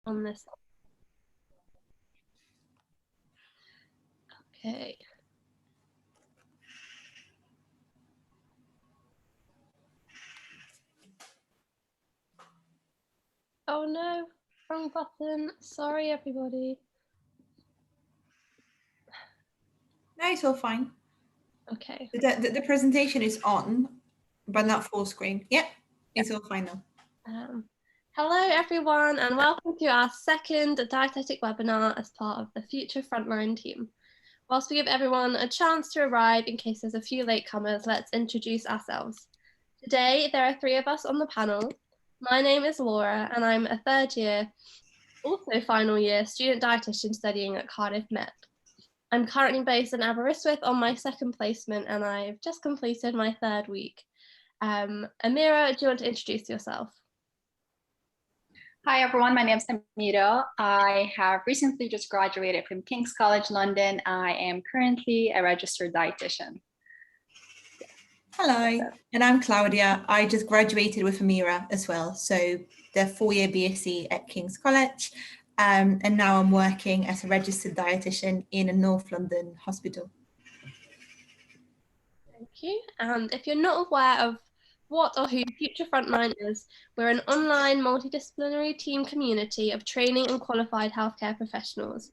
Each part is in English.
on this. Okay. Oh no, wrong button. Sorry, everybody. No, it's all fine. Okay. The presentation is on, but not full screen. Yep, it's all fine now. Hello, everyone, and welcome to our second dietetic webinar as part of the Future Frontline team. Whilst we give everyone a chance to arrive in case there's a few latecomers, let's introduce ourselves. Today, there are 3 of us on the panel. My name is Laura, and I'm a 3rd year, also final year, student dietitian studying at Cardiff Met. I'm currently based in Aberystwyth on my 2nd placement, and I've just completed my 3rd week. Amira, do you want to introduce yourself? Hi everyone, my name is Amira. I have recently just graduated from King's College London. I am currently a registered dietitian. Hello, and I'm Claudia. I just graduated with Amira as well. So the 4-year BSc at King's College. And now I'm working as a registered dietitian in a North London hospital. Thank you. And if you're not aware of what or who Future Frontline is, we're an online multidisciplinary team community of training and qualified healthcare professionals.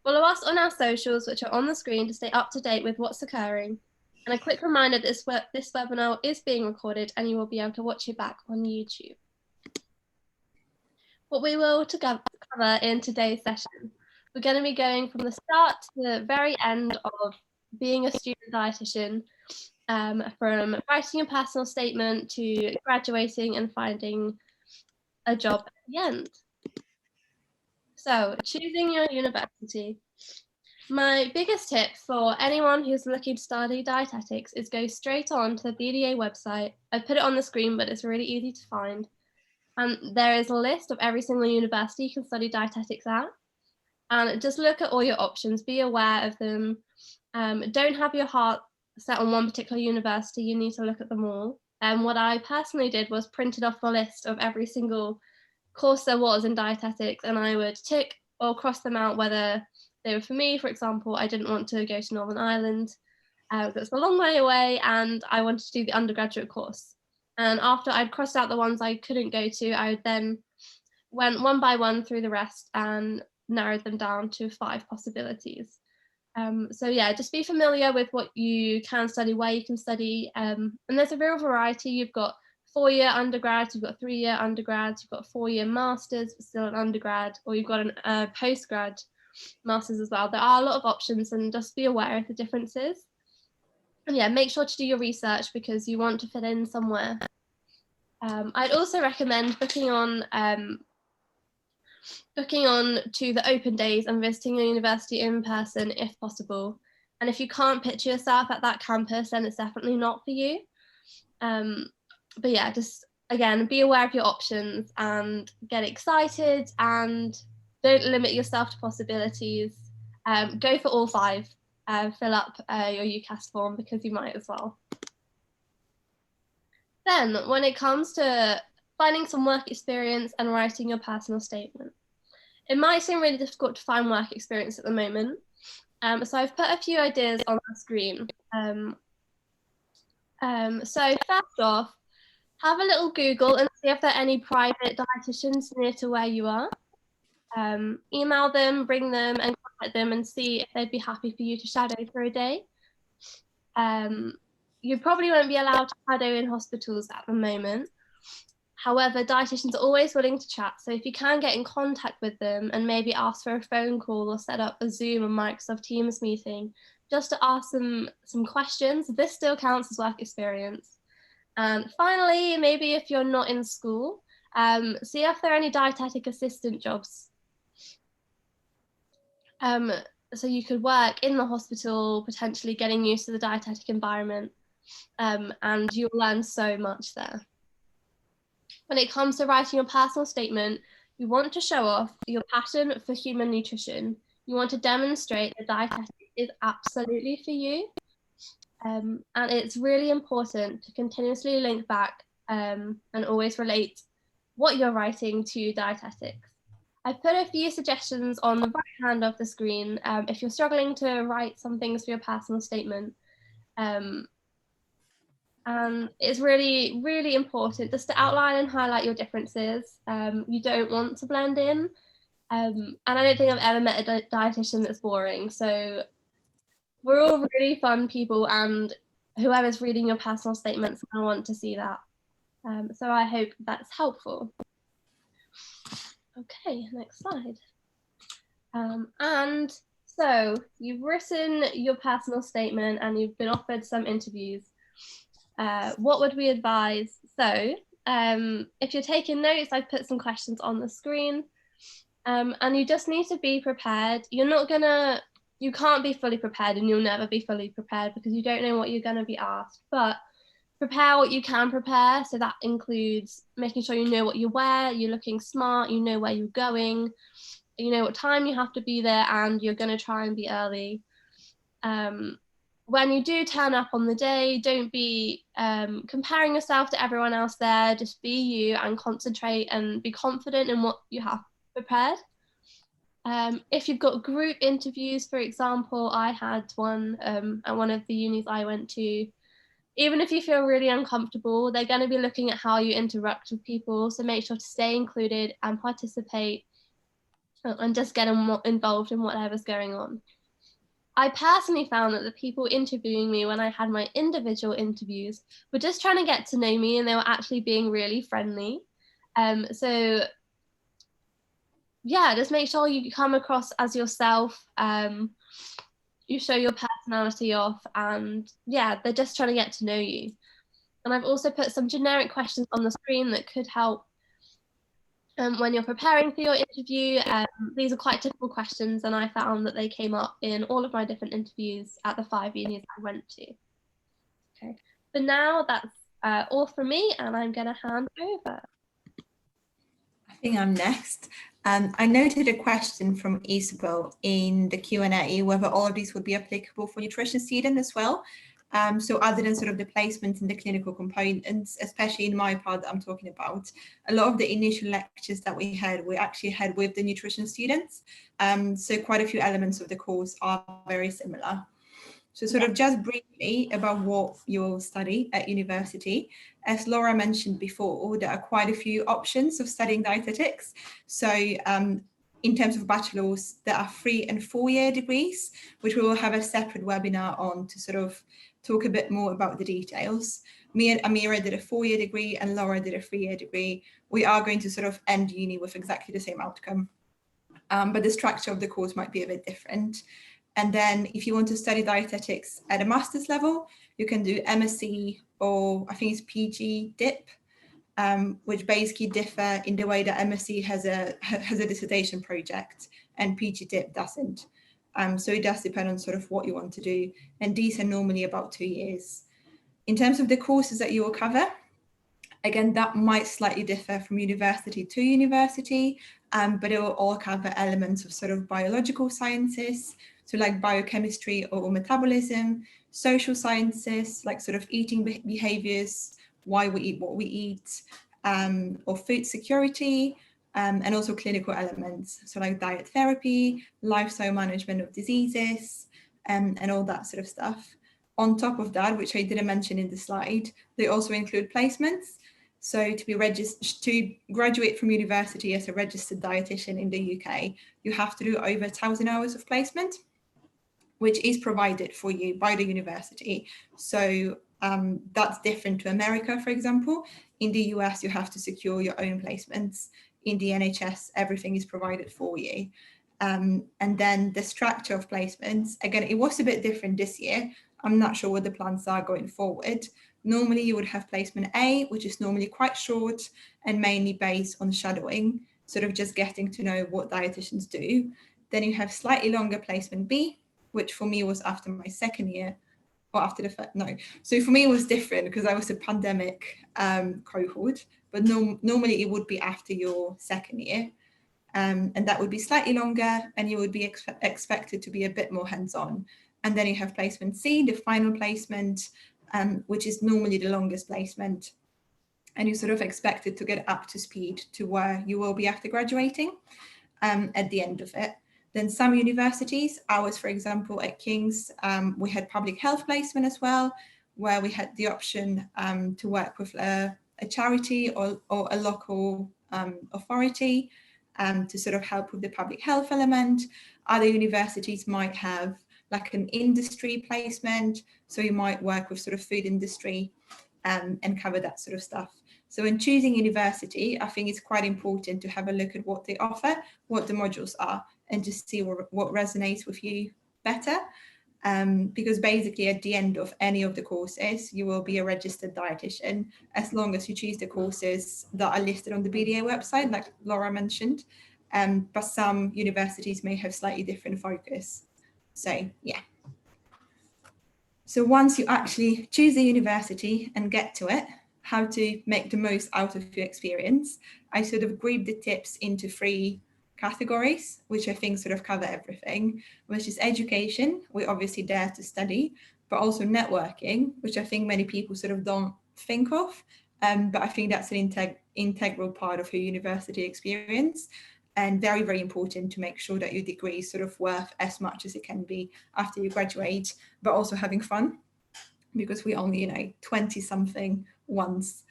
Follow us on our socials, which are on the screen, to stay up to date with what's occurring. And a quick reminder that this webinar is being recorded and you will be able to watch it back on YouTube. What we will cover in today's session, we're going to be going from the start to the very end of being a student dietitian, from writing a personal statement to graduating and finding a job at the end. So, choosing your university. My biggest tip for anyone who's looking to study dietetics is go straight on to the BDA website. I put it on the screen, but it's really easy to find. And there is a list of every single university you can study dietetics at. And just look at all your options, be aware of them. Don't have your heart set on one particular university, you need to look at them all. And what I personally did was printed off a list of every single course there was in dietetics, and I would tick or cross them out whether they were for me. For example, I didn't want to go to Northern Ireland, that's a long way away, and I wanted to do the undergraduate course. And after I'd crossed out the ones I couldn't go to, I then went one by one through the rest and narrowed them down to 5 possibilities. So yeah, just be familiar with what you can study, where you can study, and there's a real variety. You've got 4-year undergrads, you've got 3-year undergrads, you've got 4-year masters, but still an undergrad, or you've got a postgrad masters as well. There are a lot of options, and just be aware of the differences. And yeah, make sure to do your research because you want to fit in somewhere. I'd also recommend booking on to the open days and visiting a university in person if possible. And if you can't picture yourself at that campus, then it's definitely not for you. But yeah, just again, be aware of your options and get excited, and don't limit yourself to possibilities. Go for all 5. Fill up your UCAS form because you might as well. Then when it comes to finding some work experience and writing your personal statement, it might seem really difficult to find work experience at the moment. So I've put a few ideas on the screen. So first off, have a little Google and see if there are any private dietitians near to where you are. Email them, bring them and contact them and see if they'd be happy for you to shadow for a day. You probably won't be allowed to shadow in hospitals at the moment. However, dietitians are always willing to chat, so if you can get in contact with them and maybe ask for a phone call or set up a Zoom or Microsoft Teams meeting just to ask them some questions, this still counts as work experience. And finally, maybe if you're not in school, see if there are any dietetic assistant jobs. So you could work in the hospital, potentially getting used to the dietetic environment, and you'll learn so much there. When it comes to writing your personal statement, you want to show off your passion for human nutrition. You want to demonstrate that dietetics is absolutely for you. And it's really important to continuously link back and always relate what you're writing to dietetics. I put a few suggestions on the right hand of the screen if you're struggling to write some things for your personal statement. And it's really, really important just to outline and highlight your differences. You don't want to blend in. And I don't think I've ever met a dietitian that's boring. So we're all really fun people, and whoever's reading your personal statements, I want to see that. So I hope that's helpful. Okay, next slide. And so you've written your personal statement and you've been offered some interviews. What would we advise? So if you're taking notes, I've put some questions on the screen, and you just need to be prepared. You can't be fully prepared, and you'll never be fully prepared because you don't know what you're going to be asked, but prepare what you can prepare. So that includes making sure you know what you wear, you're looking smart, you know where you're going, you know what time you have to be there, and you're going to try and be early. When you do turn up on the day, don't be comparing yourself to everyone else there. Just be you and concentrate and be confident in what you have prepared. If you've got group interviews, for example, I had one at one of the unis I went to. Even if you feel really uncomfortable, they're going to be looking at how you interact with people. So make sure to stay included and participate and just get involved in whatever's going on. I personally found that the people interviewing me when I had my individual interviews were just trying to get to know me, and they were actually being really friendly. So yeah, just make sure you come across as yourself. You show your personality off, and yeah, they're just trying to get to know you. And I've also put some generic questions on the screen that could help when you're preparing for your interview. These are quite typical questions, and I found that they came up in all of my different interviews at the 5 unis I went to. Okay, but now that's all from me, and I'm going to hand over. I think I'm next. I noted a question from Isabel in the Q&A whether all of these would be applicable for nutrition students as well. So other than sort of the placement and the clinical components, especially in my part that I'm talking about, a lot of the initial lectures that we actually had with the nutrition students. So quite a few elements of the course are very similar. So sort of just briefly about what you'll study at university. As Laura mentioned before, there are quite a few options of studying dietetics. So in terms of bachelor's, there are 3 and 4 year degrees, which we will have a separate webinar on to sort of talk a bit more about the details. Me and Amira did a 4-year degree and Laura did a 3-year degree. We are going to sort of end uni with exactly the same outcome, but the structure of the course might be a bit different. And then if you want to study dietetics at a master's level, you can do MSc or I think it's PG DIP, which basically differ in the way that MSc has a dissertation project and PG DIP doesn't. So it does depend on sort of what you want to do. And these are normally about 2 years. In terms of the courses that you will cover, again, that might slightly differ from university to university, but it will all cover elements of sort of biological sciences, so like biochemistry or metabolism, social sciences, like sort of eating behaviors, why we eat what we eat, or food security, and also clinical elements, so like diet therapy, lifestyle management of diseases, and all that sort of stuff. On top of that, which I didn't mention in the slide, they also include placements. So to graduate from university as a registered dietitian in the UK, you have to do over 1,000 hours of placement, which is provided for you by the university. So that's different to America, for example. In the US, you have to secure your own placements. In the NHS, everything is provided for you. And then the structure of placements, again, it was a bit different this year. I'm not sure what the plans are going forward. Normally you would have placement A, which is normally quite short and mainly based on shadowing, sort of just getting to know what dietitians do. Then you have slightly longer placement B, which for me was after my second year, or after the first, no. So for me it was different because I was a pandemic cohort, but normally it would be after your second year. And that would be slightly longer and you would be expected to be a bit more hands-on. And then you have placement C, the final placement, which is normally the longest placement. And you're sort of expected to get up to speed to where you will be after graduating. at the end of it. Then some universities, ours, for example, at King's, we had public health placement as well, where we had the option to work with a charity or a local authority to sort of help with the public health element. Other universities might have like an industry placement, so you might work with sort of food industry and cover that sort of stuff. So when choosing university, I think it's quite important to have a look at what they offer, what the modules are, and just see what resonates with you better. Because basically at the end of any of the courses, you will be a registered dietitian as long as you choose the courses that are listed on the BDA website, like Laura mentioned. But some universities may have slightly different focus. So yeah. So once you actually choose the university and get to it, how to make the most out of your experience, I sort of grouped the tips into 3 categories, which I think sort of cover everything, which is education, we're obviously there to study, but also networking, which I think many people sort of don't think of, but I think that's an integral part of your university experience, and very, very important to make sure that your degree is sort of worth as much as it can be after you graduate, but also having fun, because we only, 20 something once.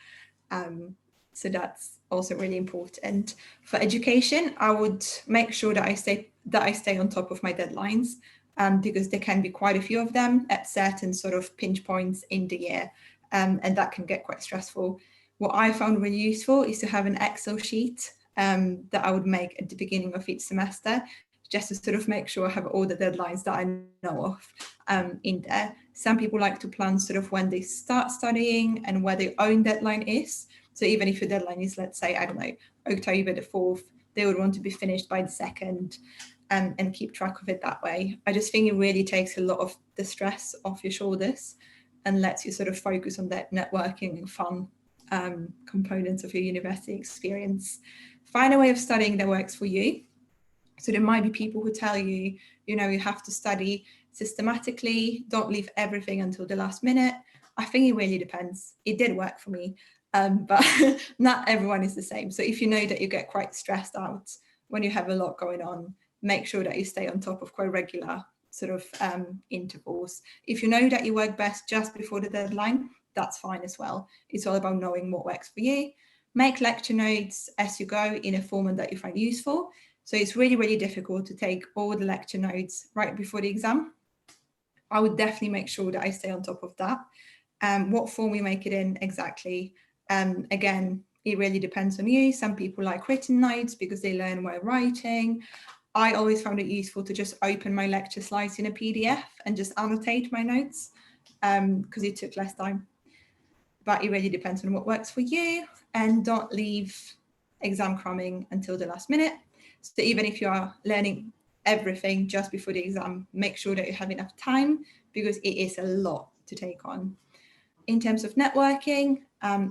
So that's also really important. For education, I would make sure that I stay on top of my deadlines, because there can be quite a few of them at certain sort of pinch points in the year, and that can get quite stressful. What I found really useful is to have an Excel sheet that I would make at the beginning of each semester, just to sort of make sure I have all the deadlines that I know of in there. Some people like to plan sort of when they start studying and where their own deadline is. So even if your deadline is, let's say, I don't know, October the 4th, they would want to be finished by the 2nd and keep track of it that way. I just think it really takes a lot of the stress off your shoulders and lets you sort of focus on that networking and fun components of your university experience. Find a way of studying that works for you. So there might be people who tell you, you have to study systematically, don't leave everything until the last minute. I think it really depends. It did work for me, but not everyone is the same. So if you know that you get quite stressed out when you have a lot going on, make sure that you stay on top of quite regular sort of intervals. If you know that you work best just before the deadline, that's fine as well. It's all about knowing what works for you. Make lecture notes as you go in a format that you find useful. So it's really, really difficult to take all the lecture notes right before the exam. I would definitely make sure that I stay on top of that. What form we make it in exactly, again, it really depends on you. Some people like written notes because they learn while writing. I always found it useful to just open my lecture slides in a PDF and just annotate my notes because it took less time. But it really depends on what works for you, and don't leave exam cramming until the last minute. So even if you are learning everything just before the exam, make sure that you have enough time because it is a lot to take on. In terms of networking,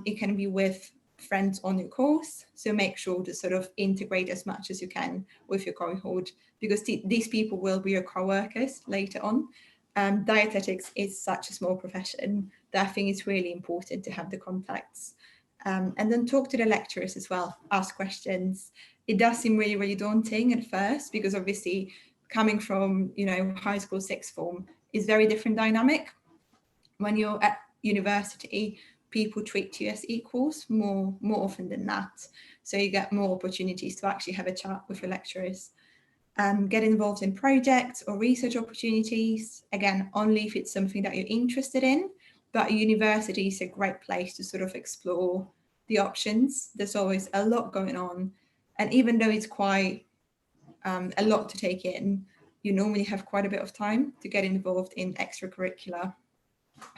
it can be with friends on your course. So make sure to sort of integrate as much as you can with your cohort because these people will be your co-workers later on. Dietetics is such a small profession that I think it's really important to have the contacts. And then talk to the lecturers as well, ask questions. It does seem really, really daunting at first because obviously coming from, high school sixth form is very different dynamic. When you're at university, people treat you as equals more often than that. So you get more opportunities to actually have a chat with your lecturers. Get involved in projects or research opportunities, again, only if it's something that you're interested in, but university is a great place to sort of explore the options. There's always a lot going on. And even though it's quite a lot to take in, you normally have quite a bit of time to get involved in extracurricular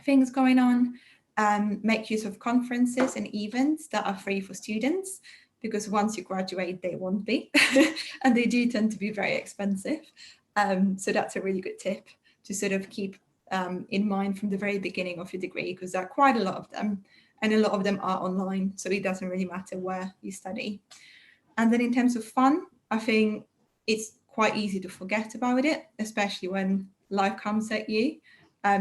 things going on. Make use of conferences and events that are free for students, because once you graduate, they won't be, and they do tend to be very expensive. So that's a really good tip to sort of keep in mind from the very beginning of your degree, because there are quite a lot of them, and a lot of them are online, so it doesn't really matter where you study. And then in terms of fun, I think it's quite easy to forget about it, especially when life comes at you.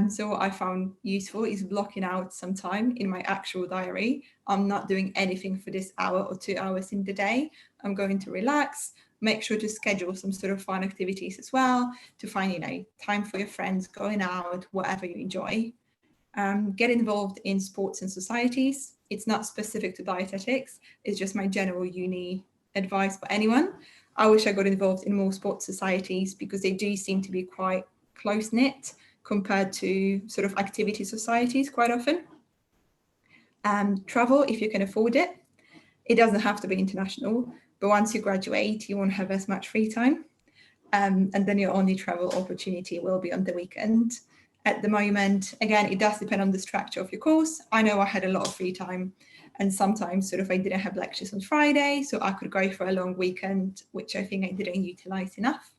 So what I found useful is blocking out some time in my actual diary. I'm not doing anything for this hour or 2 hours in the day. I'm going to relax. make sure to schedule some sort of fun activities as well, to find, time for your friends, going out, whatever you enjoy. Get involved in sports and societies. It's not specific to dietetics, it's just my general uni advice for anyone. I wish I got involved in more sports societies because they do seem to be quite close-knit compared to sort of activity societies quite often. Travel if you can afford it. It doesn't have to be international, but once you graduate, you won't have as much free time. And then your only travel opportunity will be on the weekend. At the moment, again, it does depend on the structure of your course. I know I had a lot of free time, and sometimes sort of I didn't have lectures on Friday, so I could go for a long weekend, which I think I didn't utilize enough.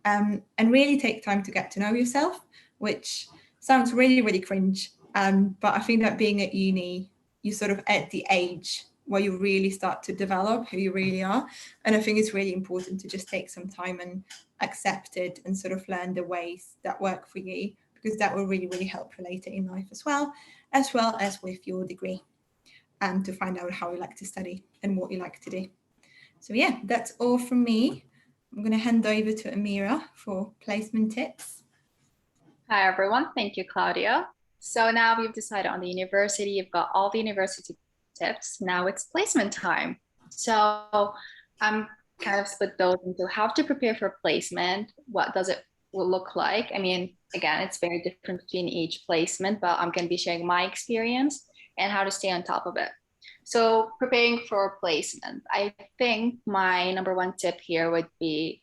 And really take time to get to know yourself, which sounds really, really cringe. But I think that being at uni, you're sort of at the age where you really start to develop who you really are. And I think it's really important to just take some time and accept it and sort of learn the ways that work for you, because that will really, really help you later in life as well as with your degree, to find out how you like to study and what you like to do. So yeah, that's all from me. I'm going to hand over to Amira for placement tips. Hi, everyone. Thank you, Claudia. So now we've decided on the university. You've got all the university tips. Now it's placement time. So I'm kind of split those into how to prepare for placement. What does it will look like? I mean, again, it's very different between each placement, but I'm going to be sharing my experience and how to stay on top of it. So preparing for placement, I think my number one tip here would be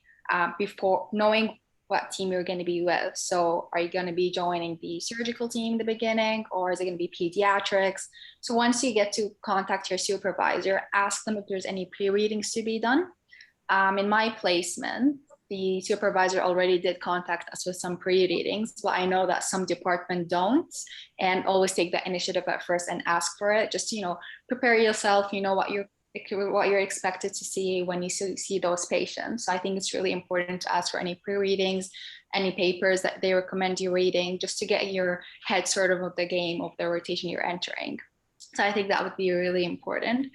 before knowing what team you're going to be with. So are you going to be joining the surgical team in the beginning, or is it going to be pediatrics? So once you get to contact your supervisor, ask them if there's any pre-readings to be done. In my placement, the supervisor already did contact us with some pre-readings, but I know that some departments don't, and always take the initiative at first and ask for it. Just, prepare yourself, what you're expected to see when you see those patients. So I think it's really important to ask for any pre-readings, any papers that they recommend you reading, just to get your head sort of the game of the rotation you're entering. So I think that would be really important.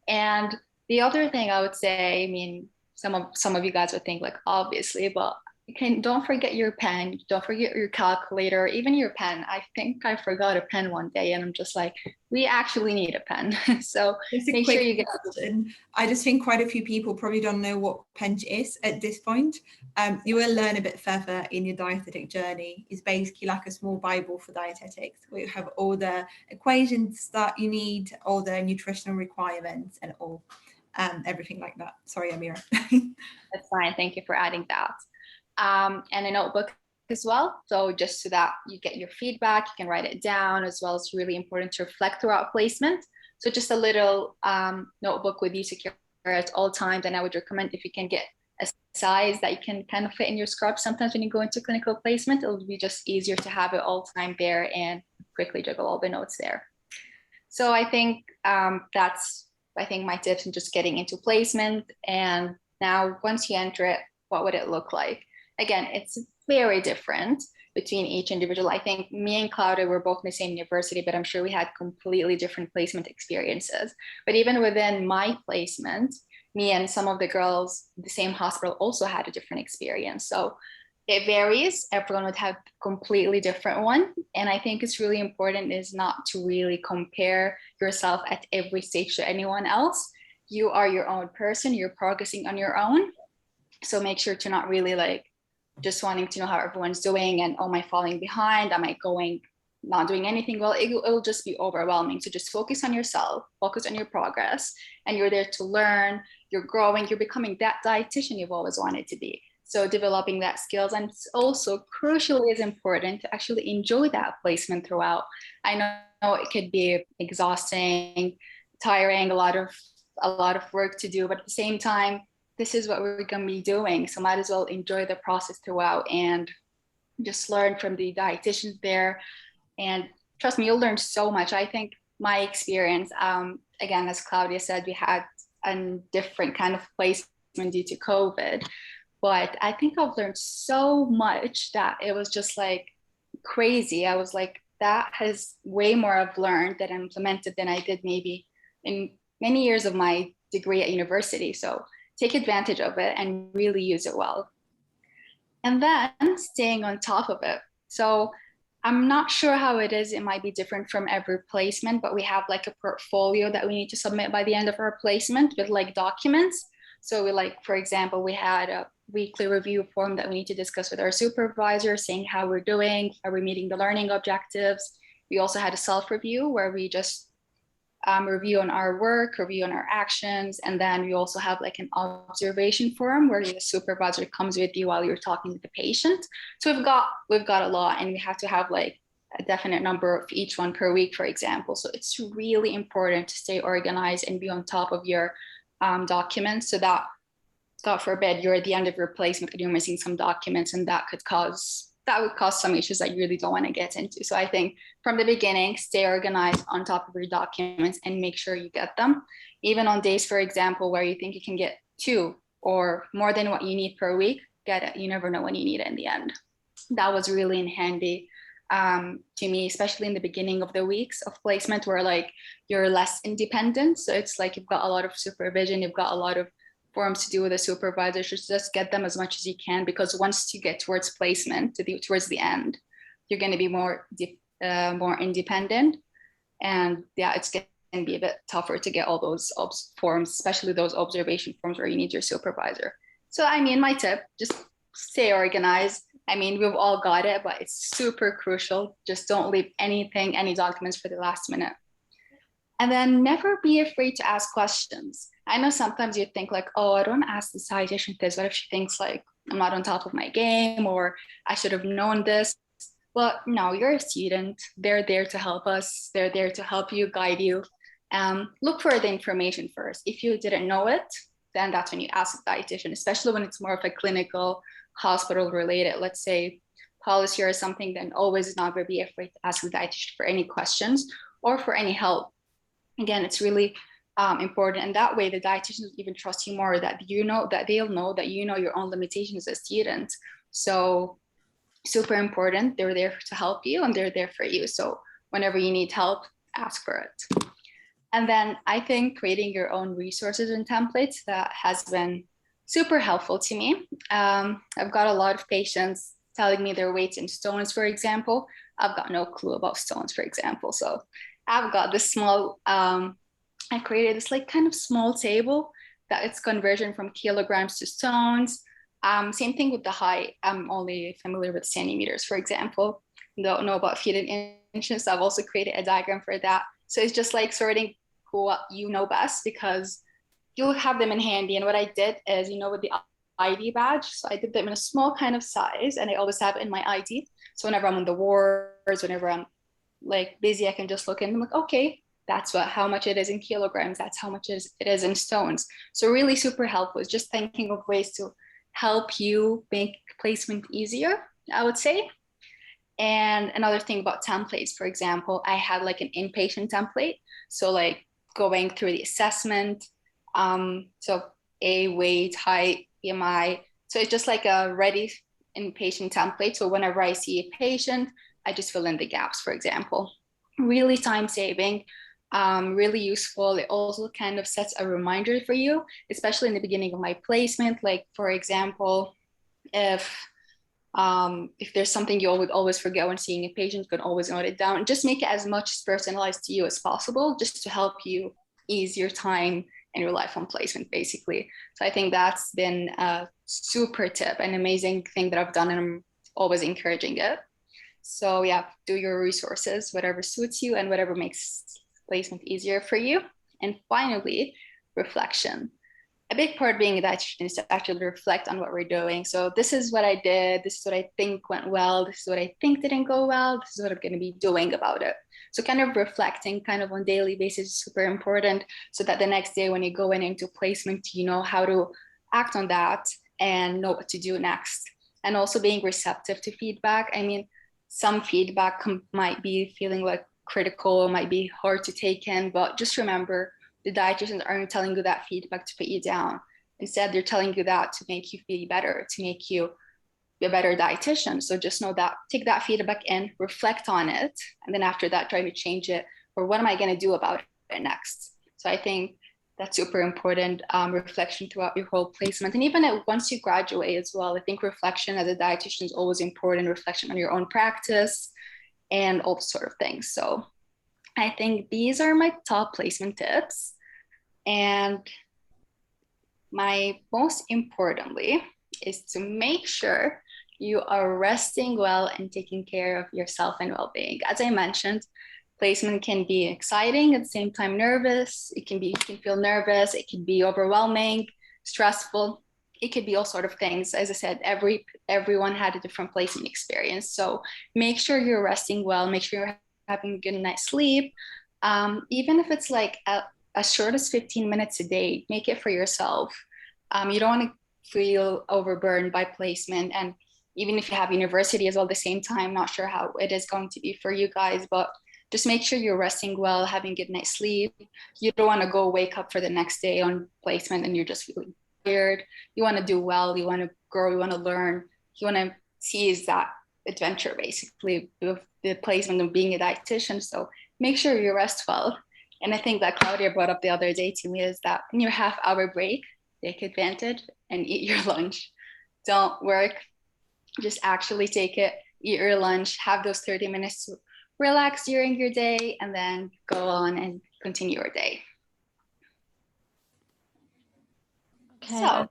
And the other thing I would say, I mean, some of you guys would think like obviously, but don't forget your pen, don't forget your calculator, even your pen. I think I forgot a pen one day, and I'm just like, we actually need a pen. So make sure you get. I just think quite a few people probably don't know what pen is at this point. You will learn a bit further in your dietetic journey. It's basically like a small Bible for dietetics, where you have all the equations that you need, all the nutritional requirements, and all. Everything like that. Sorry, Amira. That's fine. Thank you for adding that. And a notebook as well. So just so that you get your feedback, you can write it down, as well as really important to reflect throughout placement. So just a little notebook with you secure at all times. And I would recommend if you can get a size that you can kind of fit in your scrub. Sometimes when you go into clinical placement, it'll be just easier to have it all time there and quickly juggle all the notes there. So I think that's my tips in just getting into placement. And now once you enter it, what would it look like? Again, it's very different between each individual. I think me and Claudia were both in the same university, but I'm sure we had completely different placement experiences. But even within my placement, me and some of the girls in the same hospital also had a different experience. So it varies. Everyone would have a completely different one. And I think it's really important is not to really compare yourself at every stage to anyone else. You are your own person. You're progressing on your own. So make sure to not really like just wanting to know how everyone's doing and, oh, am I falling behind? Am I not doing anything well? It'll just be overwhelming. So just focus on yourself, focus on your progress, and you're there to learn, you're growing, you're becoming that dietitian you've always wanted to be. So developing that skills, and it's also crucially is important to actually enjoy that placement throughout. I know it could be exhausting, tiring, a lot of work to do, but at the same time, this is what we're going to be doing. So might as well enjoy the process throughout and just learn from the dietitians there. And trust me, you'll learn so much. I think my experience, again, as Claudia said, we had a different kind of placement due to COVID. But I think I've learned so much that it was just like crazy. I was like, that has way more I've learned that I implemented than I did maybe in many years of my degree at university. So take advantage of it and really use it well. And then staying on top of it. So I'm not sure how it is. It might be different from every placement, but we have like a portfolio that we need to submit by the end of our placement with like documents. So we like, for example, we had a weekly review form that we need to discuss with our supervisor, saying how we're doing, are we meeting the learning objectives. We also had a self-review where we just review on our work, review on our actions, and then we also have like an observation forum where the supervisor comes with you while you're talking to the patient. So we've got a lot, and we have to have like a definite number of each one per week, for example. So it's really important to stay organized and be on top of your documents, so that, God forbid, you're at the end of your placement and you're missing some documents, and that would cause some issues that you really don't want to get into. So I think from the beginning, stay organized, on top of your documents, and make sure you get them. Even on days, for example, where you think you can get 2 or more than what you need per week, get it. You never know when you need it in the end. That was really handy to me, especially in the beginning of the weeks of placement, where like you're less independent. So it's like you've got a lot of supervision, you've got a lot of forms to do with a supervisor. Just get them as much as you can, because once you get towards placement, towards the end, you're going to be more independent, and yeah, it's going to be a bit tougher to get all those forms, especially those observation forms where you need your supervisor. So I mean, my tip, just stay organized. I mean, we've all got it, but it's super crucial. Just don't leave any documents for the last minute. And then never be afraid to ask questions. I know sometimes you think like, oh, I don't ask the dietitian this. What if she thinks like I'm not on top of my game, or I should have known this? Well, no, you're a student. They're there to help us. They're there to help you, guide you. Look for the information first. If you didn't know it, then that's when you ask the dietitian, especially when it's more of a clinical, hospital related, let's say policy or something, then always not be afraid to ask the dietitian for any questions or for any help. Again, it's really important, and that way the dietitians even trust you more, that they'll know that you know your own limitations as a student. So super important. They're there to help you, and they're there for you. So whenever you need help, ask for it. And then I think creating your own resources and templates, that has been super helpful to me. I've got a lot of patients telling me their weights in stones, for example. I've got no clue about stones, for example. So I've got this small, I created this like kind of small table that it's conversion from kilograms to stones. Same thing with the height. I'm only familiar with centimeters, for example. Don't know about feet and inches. So I've also created a diagram for that. So it's just like sorting what you know best, because you'll have them in handy. And what I did is, with the ID badge, so I did them in a small kind of size, and I always have it in my ID. So whenever I'm on the wards, whenever I'm like busy, I can just look in and I'm like, okay, that's how much it is in kilograms. That's how much it is in stones. So really super helpful is just thinking of ways to help you make placement easier, I would say. And another thing about templates, for example, I had like an inpatient template. So like going through the assessment, so weight, height, BMI. So it's just like a ready inpatient template. So whenever I see a patient, I just fill in the gaps, for example. Really time saving, really useful. It also kind of sets a reminder for you, especially in the beginning of my placement. Like, for example, if there's something you would always forget when seeing a patient, you can always note it down. Just make it as much personalized to you as possible, just to help you ease your time and your life on placement, basically. So I think that's been a super tip, an amazing thing that I've done, and I'm always encouraging it. So yeah, do your resources, whatever suits you and whatever makes placement easier for you. And finally, reflection. A big part of being a dietitian is to actually reflect on what we're doing. So this is what I did. This is what I think went well. This is what I think didn't go well. This is what I'm going to be doing about it. So kind of reflecting kind of on daily basis is super important, so that the next day when you go into placement, you know how to act on that and know what to do next. And also being receptive to feedback. I mean, some feedback might be feeling like critical, might be hard to take in, but just remember, the dietitians aren't telling you that feedback to put you down. Instead, they're telling you that to make you feel better, to make you be a better dietitian. So just know that, take that feedback in, reflect on it, and then after that, try to change it. Or what am I going to do about it next? So I think That's super important. Reflection throughout your whole placement. And even once you graduate as well, I think reflection as a dietitian is always important, reflection on your own practice and all sort of things. So I think these are my top placement tips. And my most importantly is to make sure you are resting well and taking care of yourself and well-being. As I mentioned, placement can be exciting, at the same time nervous. You can feel nervous, it can be overwhelming, stressful. It could be all sort of things. As I said, everyone had a different placement experience. So make sure you're resting well, make sure you're having a good night's sleep. Even if it's like as short as 15 minutes a day, make it for yourself. You don't want to feel overburdened by placement. And even if you have university as well at the same time, not sure how it is going to be for you guys, but just make sure you're resting well, having a good night's sleep. You don't want to wake up for the next day on placement and you're just feeling tired. You want to do well, you want to grow, you want to learn, you want to seize that adventure basically with the placement of being a dietitian. So make sure you rest well. And I think that Claudia brought up the other day to me is that in your half-hour break, take advantage and eat your lunch. Don't work, just actually take it, eat your lunch, have those 30 minutes to relax during your day, and then go on and continue your day. Okay, So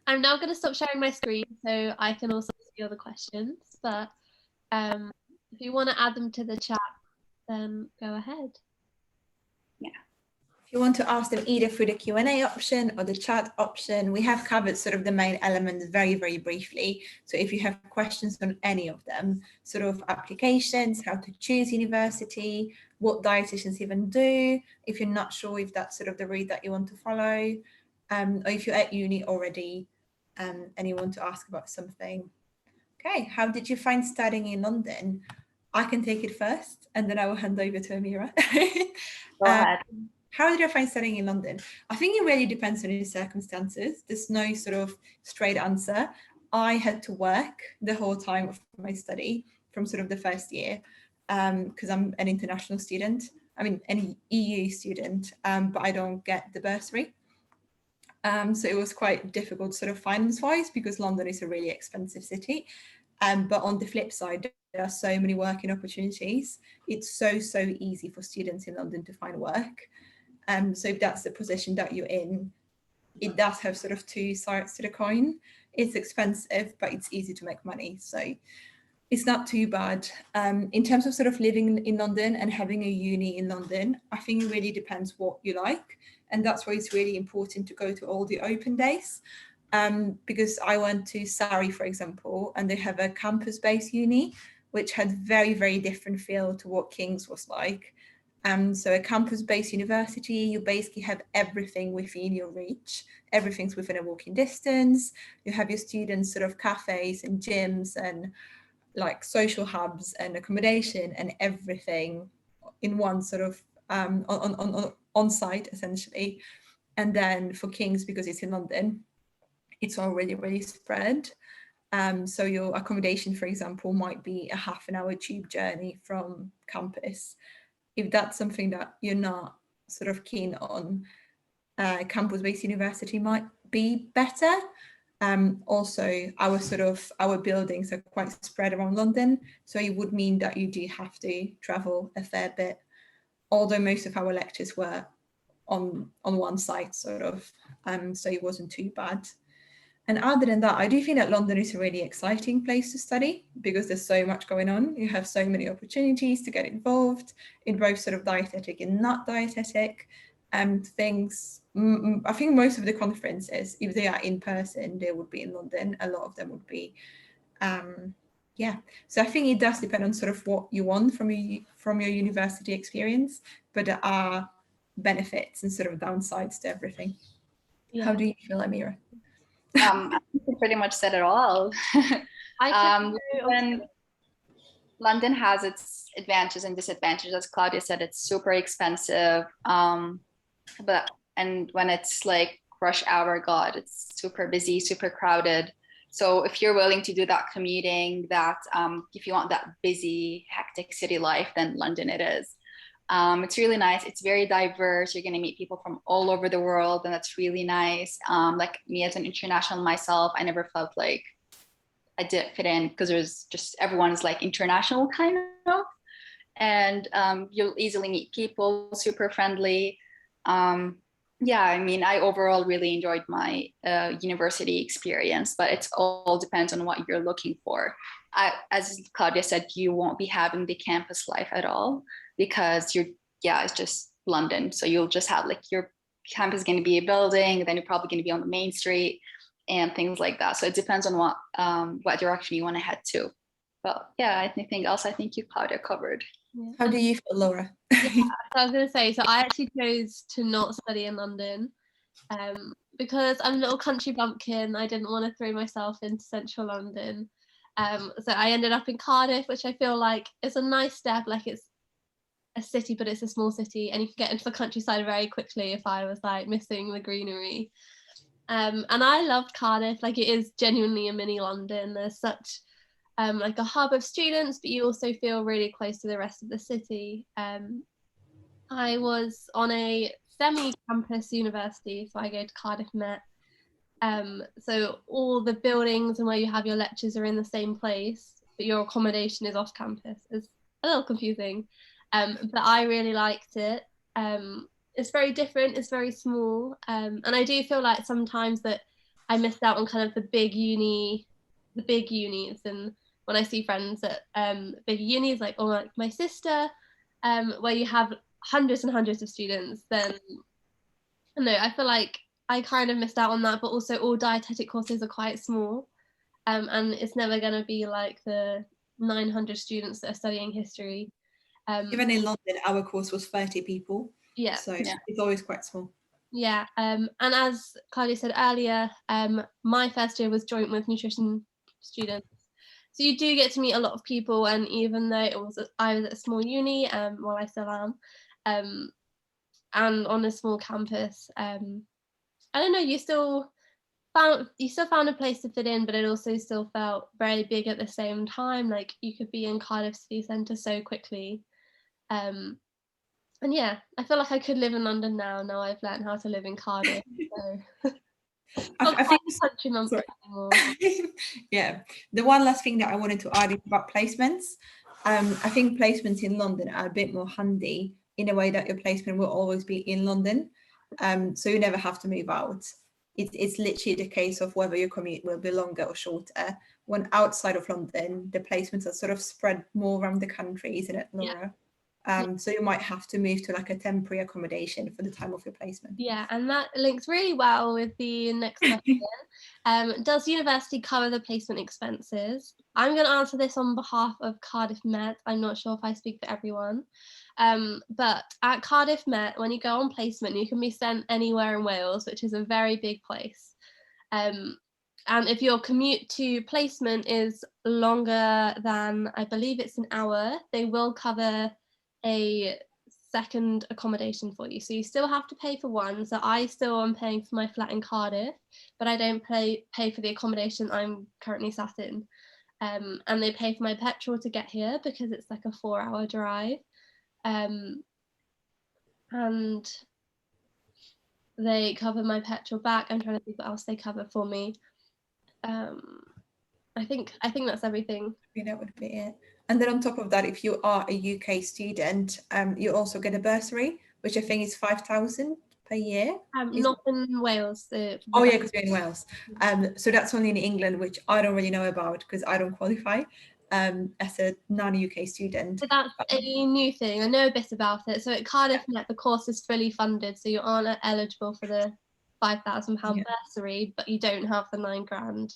I'm now going to stop sharing my screen so I can also see all the questions, but if you want to add them to the chat, then go ahead. If you want to ask them either through the Q&A option or the chat option, we have covered sort of the main elements very, very briefly. So if you have questions on any of them, sort of applications, how to choose university, what dietitians even do, if you're not sure if that's sort of the route that you want to follow, or if you're at uni already and you want to ask about something. Okay, how did you find studying in London? I can take it first and then I will hand over to Amira. go ahead. How did I find studying in London? I think it really depends on your circumstances. There's no sort of straight answer. I had to work the whole time of my study from sort of the first year because I'm an international student. I mean, an EU student, but I don't get the bursary. So it was quite difficult sort of finance-wise because London is a really expensive city. But on the flip side, there are so many working opportunities. It's so easy for students in London to find work. So if that's the position that you're in, it does have sort of two sides to the coin. It's expensive, but it's easy to make money. So it's not too bad. In terms of sort of living in London and having a uni in London, I think it really depends what you like. And that's why it's really important to go to all the open days. Because I went to Surrey, for example, and they have a campus-based uni, which had very different feel to what King's was like. So a campus-based university, you basically have everything within your reach. Everything's within a walking distance. You have your students sort of cafes and gyms and like social hubs and accommodation and everything in one sort of on site essentially. And then for King's, because it's in London, it's already really spread. So your accommodation, for example, might be a half an hour tube journey from campus. If that's something that you're not sort of keen on, campus-based university might be better. Also, our buildings are quite spread around London, so it would mean that you do have to travel a fair bit, although most of our lectures were on one site sort of, so it wasn't too bad. And other than that, I do think that London is a really exciting place to study because there's so much going on. You have so many opportunities to get involved in both sort of dietetic and not dietetic things. I think most of the conferences, if they are in person, they would be in London. A lot of them would be. So I think it does depend on sort of what you want from your university experience, but there are benefits and sort of downsides to everything. Yeah. How do you feel, Amira? I think you pretty much said it all. London has its advantages and disadvantages. As Claudia said, it's super expensive. And when it's like rush hour, God, it's super busy, super crowded. So if you're willing to do that commuting, if you want that busy, hectic city life, then London it is. It's really nice. It's very diverse. You're going to meet people from all over the world, and that's really nice. Like me as an international myself, I never felt like I didn't fit in because there's just everyone's like international kind of, and you'll easily meet people, super friendly. Yeah, I mean, I overall really enjoyed my university experience, but it's all depends on what you're looking for. As Claudia said, you won't be having the campus life at all because it's just London. So you'll just have like your campus is going to be a building, then you're probably going to be on the main street and things like that. So it depends on what direction you want to head to. But yeah, anything else I think you, Claudia, covered. Yeah. How do you feel, Laura? Yeah, so I was going to say, so I actually chose to not study in London because I'm a little country bumpkin. I didn't want to throw myself into central London. So I ended up in Cardiff, which I feel like is a nice step. Like it's a city, but it's a small city, and you can get into the countryside very quickly if I was like missing the greenery. And I loved Cardiff. Like it is genuinely a mini London. There's such like a hub of students, but you also feel really close to the rest of the city. I was on a semi-campus university, so I go to Cardiff Met. So all the buildings and where you have your lectures are in the same place, but your accommodation is off campus. It's a little confusing, but I really liked it. It's very different, it's very small, and I do feel like sometimes that I missed out on kind of the big unis, and when I see friends at big unis, like like my sister, where you have hundreds and hundreds of students, then no, I feel like I kind of missed out on that. But also all dietetic courses are quite small, and it's never going to be like the 900 students that are studying history. Even in London, our course was 30 people. Yeah. So it's always quite small. Yeah. And as Claudia said earlier, my first year was joint with nutrition students. So you do get to meet a lot of people, and even though I was at a small uni, well, I still am, and on a small campus, I don't know, you still found a place to fit in, but it also still felt very big at the same time. Like you could be in Cardiff city centre so quickly. And yeah, I feel like I could live in London now I've learned how to live in Cardiff. So I think country month anymore. Yeah, the one last thing that I wanted to add is about placements. I think placements in London are a bit more handy in a way that your placement will always be in London, so you never have to move out. It's literally the case of whether your commute will be longer or shorter. When outside of London, the placements are sort of spread more around the country, isn't it, Laura? Yeah. So you might have to move to like a temporary accommodation for the time of your placement. Yeah, and that links really well with the next question. Does university cover the placement expenses? I'm going to answer this on behalf of Cardiff Met. I'm not sure if I speak for everyone. But at Cardiff Met, when you go on placement, you can be sent anywhere in Wales, which is a very big place. And if your commute to placement is longer than, I believe it's an hour, they will cover a second accommodation for you. So you still have to pay for one. So I still am paying for my flat in Cardiff, but I don't pay for the accommodation I'm currently sat in. And they pay for my petrol to get here because it's like a 4-hour drive. And they cover my petrol back. I'm trying to think what else they cover for me. I think that's everything. I think that would be it. And then on top of that, if you are a UK student, you also get a bursary, which I think is 5,000 per year. Not in Wales. Oh yeah, because you're in Wales. So that's only in England, which I don't really know about because I don't qualify as a non-UK student. So that's a new thing. I know a bit about it. So at Cardiff Met, the course is fully funded, so you aren't eligible for the £5,000 bursary, but you don't have the £9,000.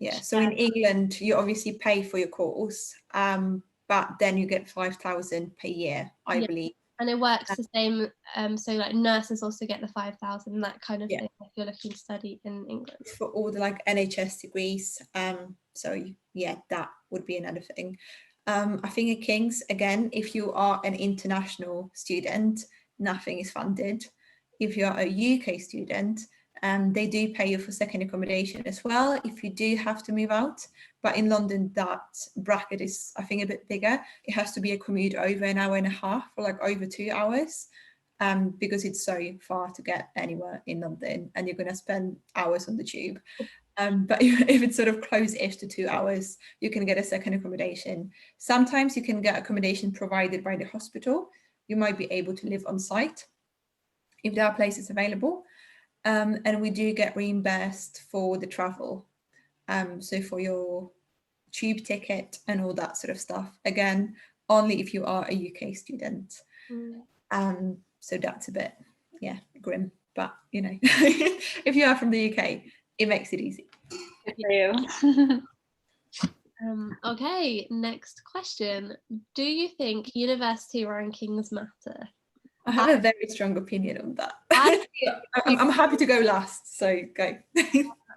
Yeah, so in England, you obviously pay for your course, but then you get 5,000 per year, I believe. And it works the same. So like nurses also get the 5,000, that kind of thing if you're looking to study in England. For all the like NHS degrees. So yeah, that would be another thing. I think at King's, again, if you are an international student, nothing is funded. If you're a UK student, They do pay you for second accommodation as well if you do have to move out. But in London, that bracket is, I think, a bit bigger. It has to be a commute over an hour and a half or like over 2 hours, because it's so far to get anywhere in London and you're going to spend hours on the tube. But if it's sort of close-ish to 2 hours, you can get a second accommodation. Sometimes you can get accommodation provided by the hospital. You might be able to live on site if there are places available. And we do get reimbursed for the travel. So for your tube ticket and all that sort of stuff. Again, only if you are a UK student. So that's a bit, grim. But, you know, if you are from the UK, it makes it easy. Good for you. Okay, next question. Do you think university rankings matter? I have a very strong opinion on that. I'm happy to go last, so go.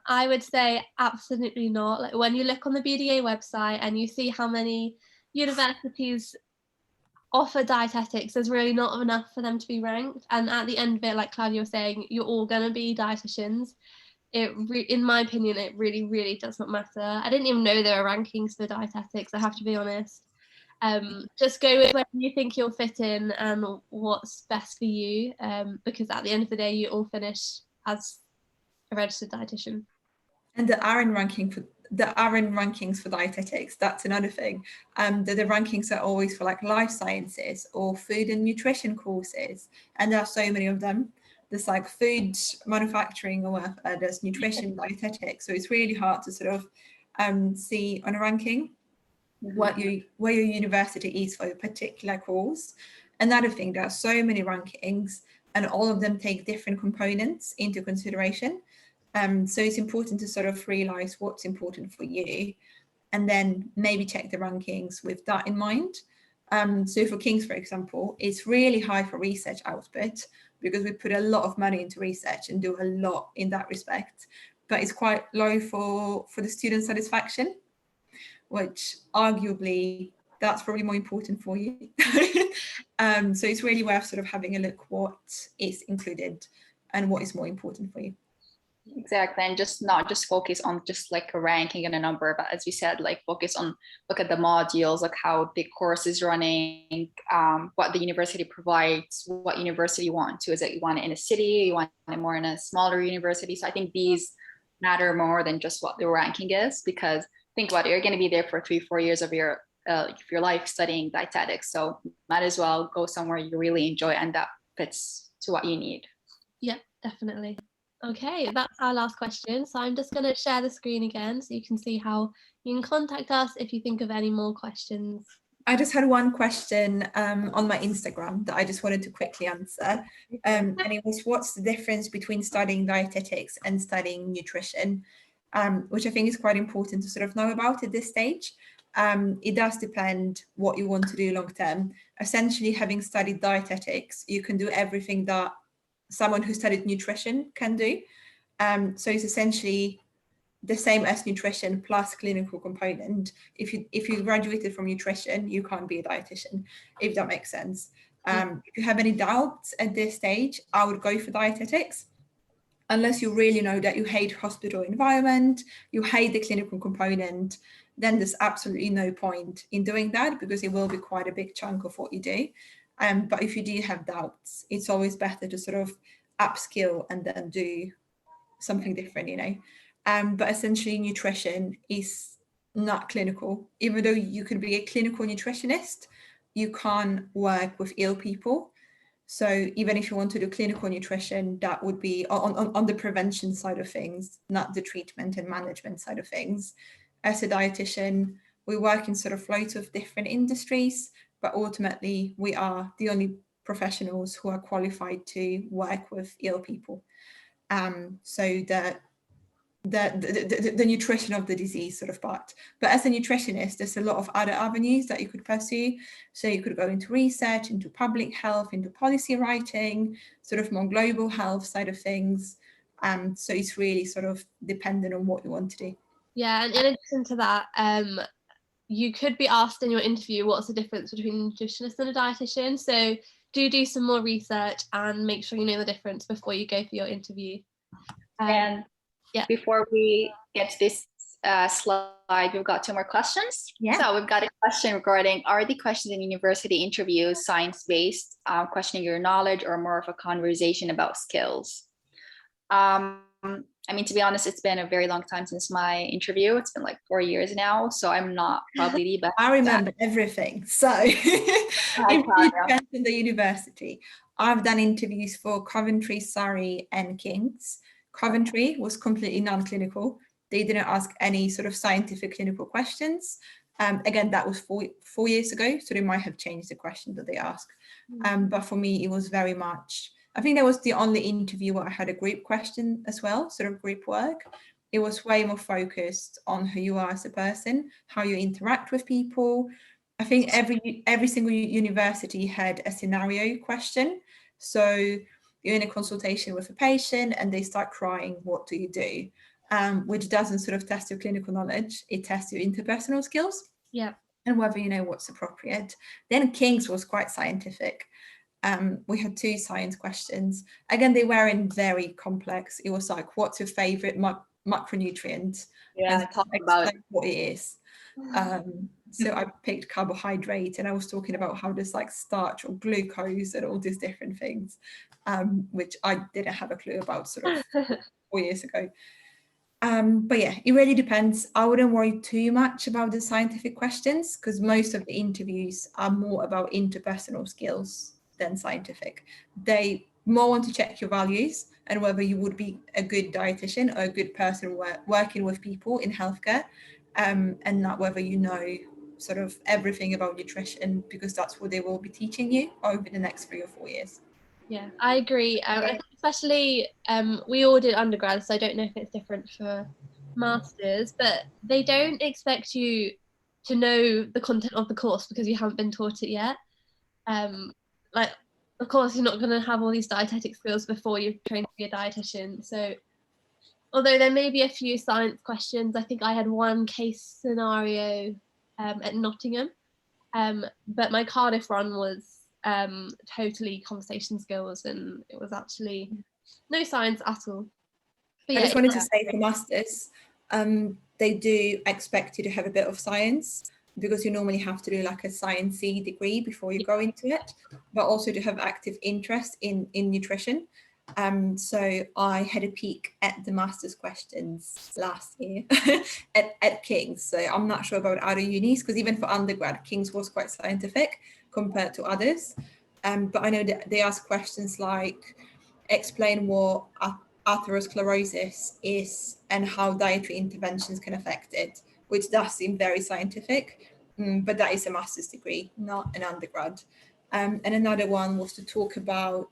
I would say absolutely not. Like when you look on the BDA website and you see how many universities offer dietetics, there's really not enough for them to be ranked. And at the end of it, like Claudia was saying, you're all going to be dietitians. In my opinion, it really, really does not matter. I didn't even know there were rankings for dietetics, I have to be honest. Just go with where you think you'll fit in and what's best for you, because at the end of the day, you all finish as a registered dietitian. And the RN rankings for dietetics, that's another thing. The rankings are always for like life sciences or food and nutrition courses, and there are so many of them. There's like food manufacturing or whatever, there's nutrition, dietetics. So it's really hard to sort of see on a ranking where your university is for a particular course. Another thing, there are so many rankings and all of them take different components into consideration. So it's important to sort of realize what's important for you and then maybe check the rankings with that in mind. So for King's, for example, it's really high for research output because we put a lot of money into research and do a lot in that respect, but it's quite low for the student satisfaction, which arguably that's probably more important for you. So it's really worth sort of having a look what is included and what is more important for you. Exactly, and just not just focus on just like a ranking and a number, but as we said, like focus on, look at the modules, like how the course is running, what the university provides, what university you want to. Is it you want it in a city, you want it more in a smaller university? So I think these matter more than just what the ranking is, because think about it, you're going to be there for 3-4 years of your life studying dietetics, so might as well go somewhere you really enjoy and that fits to what you need. Yeah, definitely. Okay, that's our last question. So I'm just going to share the screen again so you can see how you can contact us if you think of any more questions. I just had one question on my Instagram that I just wanted to quickly answer. And it was, what's the difference between studying dietetics and studying nutrition? Which I think is quite important to sort of know about at this stage. It does depend what you want to do long term. Essentially, having studied dietetics, you can do everything that someone who studied nutrition can do. So it's essentially the same as nutrition plus clinical component. If you graduated from nutrition, you can't be a dietitian, if that makes sense. If you have any doubts at this stage, I would go for dietetics. Unless you really know that you hate hospital environment, you hate the clinical component, then there's absolutely no point in doing that because it will be quite a big chunk of what you do. But if you do have doubts, it's always better to sort of upskill and then do something different, you know. But essentially nutrition is not clinical. Even though you can be a clinical nutritionist, you can't work with ill people. So even if you want to do clinical nutrition, that would be on the prevention side of things, not the treatment and management side of things. As a dietitian, we work in sort of loads of different industries, but ultimately we are the only professionals who are qualified to work with ill people. So the nutrition of the disease sort of part. But as a nutritionist, there's a lot of other avenues that you could pursue. So you could go into research, into public health, into policy writing, sort of more global health side of things. So it's really sort of dependent on what you want to do. Yeah, and in addition to that, you could be asked in your interview what's the difference between a nutritionist and a dietitian. So do some more research and make sure you know the difference before you go for your interview. And yeah, before we get to this slide, we've got 2 more questions. Yeah. So we've got a question regarding, are the questions in university interviews science-based, questioning your knowledge, or more of a conversation about skills? I mean, to be honest, it's been a very long time since my interview. It's been like 4 years now, so I'm not probably the best. I remember everything. So it really depends on the university. I've done interviews for Coventry, Surrey, and King's. Coventry was completely non-clinical. They didn't ask any sort of scientific clinical questions. Again, that was 4 years ago, so they might have changed the question that they ask. But for me, it was very much, I think that was the only interview where I had a group question as well, sort of group work. It was way more focused on who you are as a person, how you interact with people. I think every single university had a scenario question. So you're in a consultation with a patient and they start crying, what do you do? Which doesn't sort of test your clinical knowledge, it tests your interpersonal skills. Yeah. And whether you know what's appropriate. Then King's was quite scientific. We had 2 science questions. Again, they weren't very complex. It was like, what's your favorite macronutrient? Yeah, talk about what it is. So I picked carbohydrate, and I was talking about how there's like starch or glucose and all these different things, which I didn't have a clue about sort of 4 years ago. But yeah, it really depends. I wouldn't worry too much about the scientific questions because most of the interviews are more about interpersonal skills than scientific. They more want to check your values and whether you would be a good dietitian or a good person working with people in healthcare, and not whether you know sort of everything about nutrition, because that's what they will be teaching you over the next 3 or 4 years. Yeah, I agree. I think especially we all did undergrad, so I don't know if it's different for masters, but they don't expect you to know the content of the course because you haven't been taught it yet. Like, of course, you're not going to have all these dietetic skills before you're trained to be a dietitian. So, although there may be a few science questions, I think I had one case scenario at Nottingham, but my Cardiff run was totally conversation skills, and it was actually no science at all. But I yeah, just wanted to say for masters, they do expect you to have a bit of science because you normally have to do like a sciencey degree before you go into it, but also to have active interest in nutrition. So I had a peek at the master's questions last year at King's. So I'm not sure about other unis because even for undergrad, King's was quite scientific compared to others. But I know that they ask questions like, explain what atherosclerosis is and how dietary interventions can affect it, which does seem very scientific, but that is a master's degree, not an undergrad. And another one was to talk about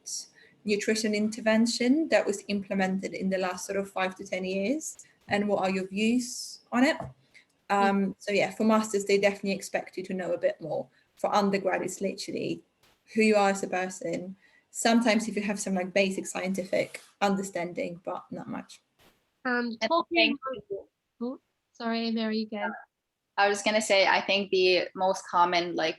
nutrition intervention that was implemented in the last sort of 5 to 10 years and what are your views on it. So yeah, for masters, they definitely expect you to know a bit more. For undergrad, it's literally who you are as a person. Sometimes if you have some like basic scientific understanding, but not much. And talking sorry, Mary, you go. I was gonna say, I think the most common, like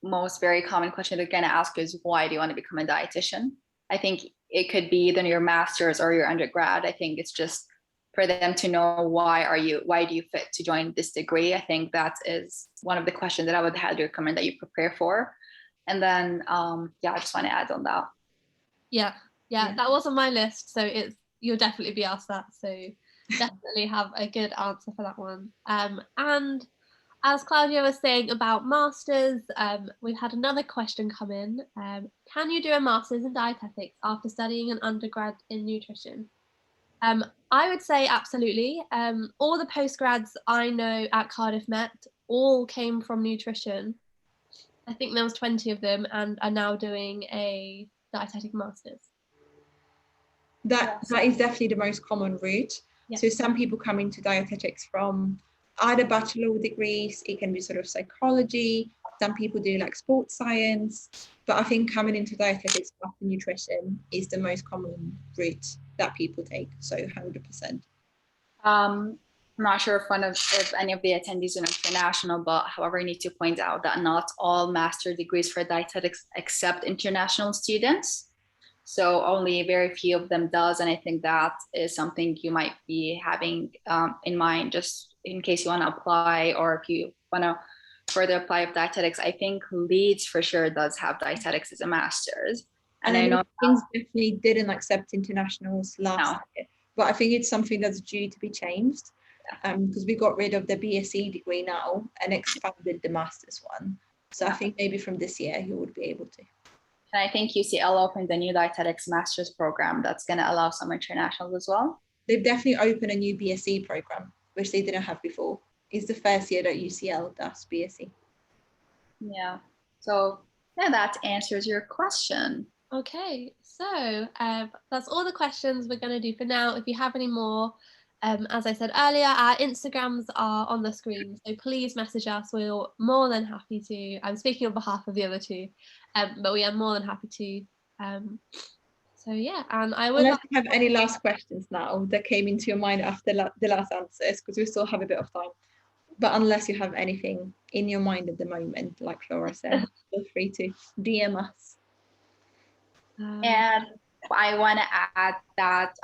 most very common question they're gonna ask is, why do you want to become a dietitian? I think it could be either your master's or your undergrad. I think it's just for them to know why do you fit to join this degree. I think that is one of the questions that I would have to recommend that you prepare for. And then I just want to add on that. Yeah, that was on my list, so you'll definitely be asked that, so definitely have a good answer for that one. And as Claudia was saying about masters, we've had another question come in. Can you do a master's in dietetics after studying an undergrad in nutrition? I would say absolutely. All the postgrads I know at Cardiff Met all came from nutrition. I think there was 20 of them and are now doing a dietetic master's. That is definitely the most common route. Yeah. So some people come into dietetics from either bachelor degrees, it can be sort of psychology, some people do like sports science, but I think coming into dietetics after nutrition is the most common route that people take, so 100%. I'm not sure if any of the attendees are international, but however, I need to point out that not all master degrees for dietetics accept international students. So only very few of them does. And I think that is something you might be having in mind, just in case you want to apply, or if you want to further apply of dietetics. I think Leeds for sure does have dietetics as a master's. And I know King's definitely didn't accept internationals last year, but I think it's something that's due to be changed, because we got rid of the BSc degree now and expanded the master's one. So I think maybe from this year you would be able to. And I think UCL opened a new dietetics master's program that's going to allow some internationals as well. They've definitely opened a new BSc program, which they didn't have before. It's the first year that UCL does BSc. Yeah. So yeah, that answers your question. Okay, so that's all the questions we're going to do for now. If you have any more, as I said earlier, our Instagrams are on the screen, so please message us. We're more than happy to. I'm speaking on behalf of the other two, but we are more than happy to. So yeah, and I would. Unless you have any last questions now that came into your mind after the last answers, because we still have a bit of time. But unless you have anything in your mind at the moment, like Flora said, feel free to DM us. And I want to add that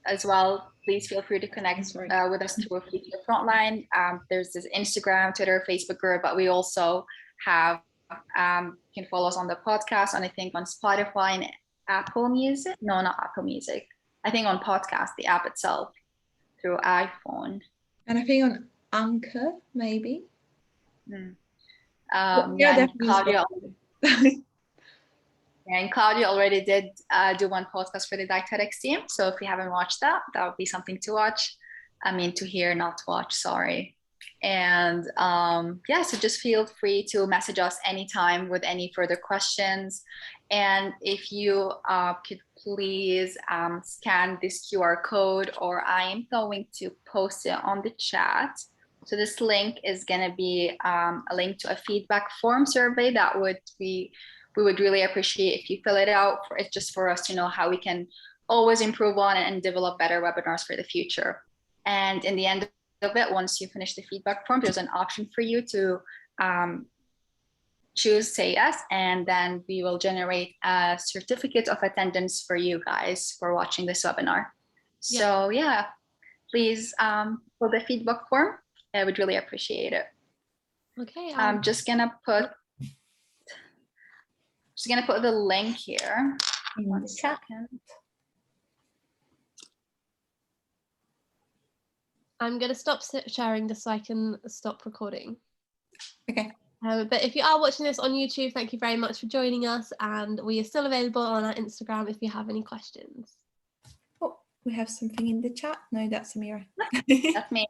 as well, please feel free to connect with us through Future Frontline. There's this Instagram, Twitter, Facebook group, but we also have, you can follow us on the podcast, and I think on Spotify and Apple Music. No, not Apple Music. I think on podcast, the app itself, through iPhone. And I think on Anchor, maybe. Yeah, and Claudia already did do one podcast for the dietetics team. So if you haven't watched that, that would be something to watch. I mean, to hear, not to watch, sorry. And yeah, so just feel free to message us anytime with any further questions. And if you could please scan this QR code, or I am going to post it on the chat. So this link is going to be a link to a feedback form survey that we would really appreciate if you fill it out. It's just for us to know how we can always improve on and develop better webinars for the future. And in the end of it, once you finish the feedback form, there's an option for you to choose say yes, and then we will generate a certificate of attendance for you guys for watching this webinar. Yeah. So yeah, please fill the feedback form. I would really appreciate it. Okay. I'm just gonna put the link here. One second. I'm going to stop sharing this so I can stop recording. Okay. But if you are watching this on YouTube, thank you very much for joining us, and we are still available on our Instagram if you have any questions. Oh, we have something in the chat. No, that's Amira. That's me.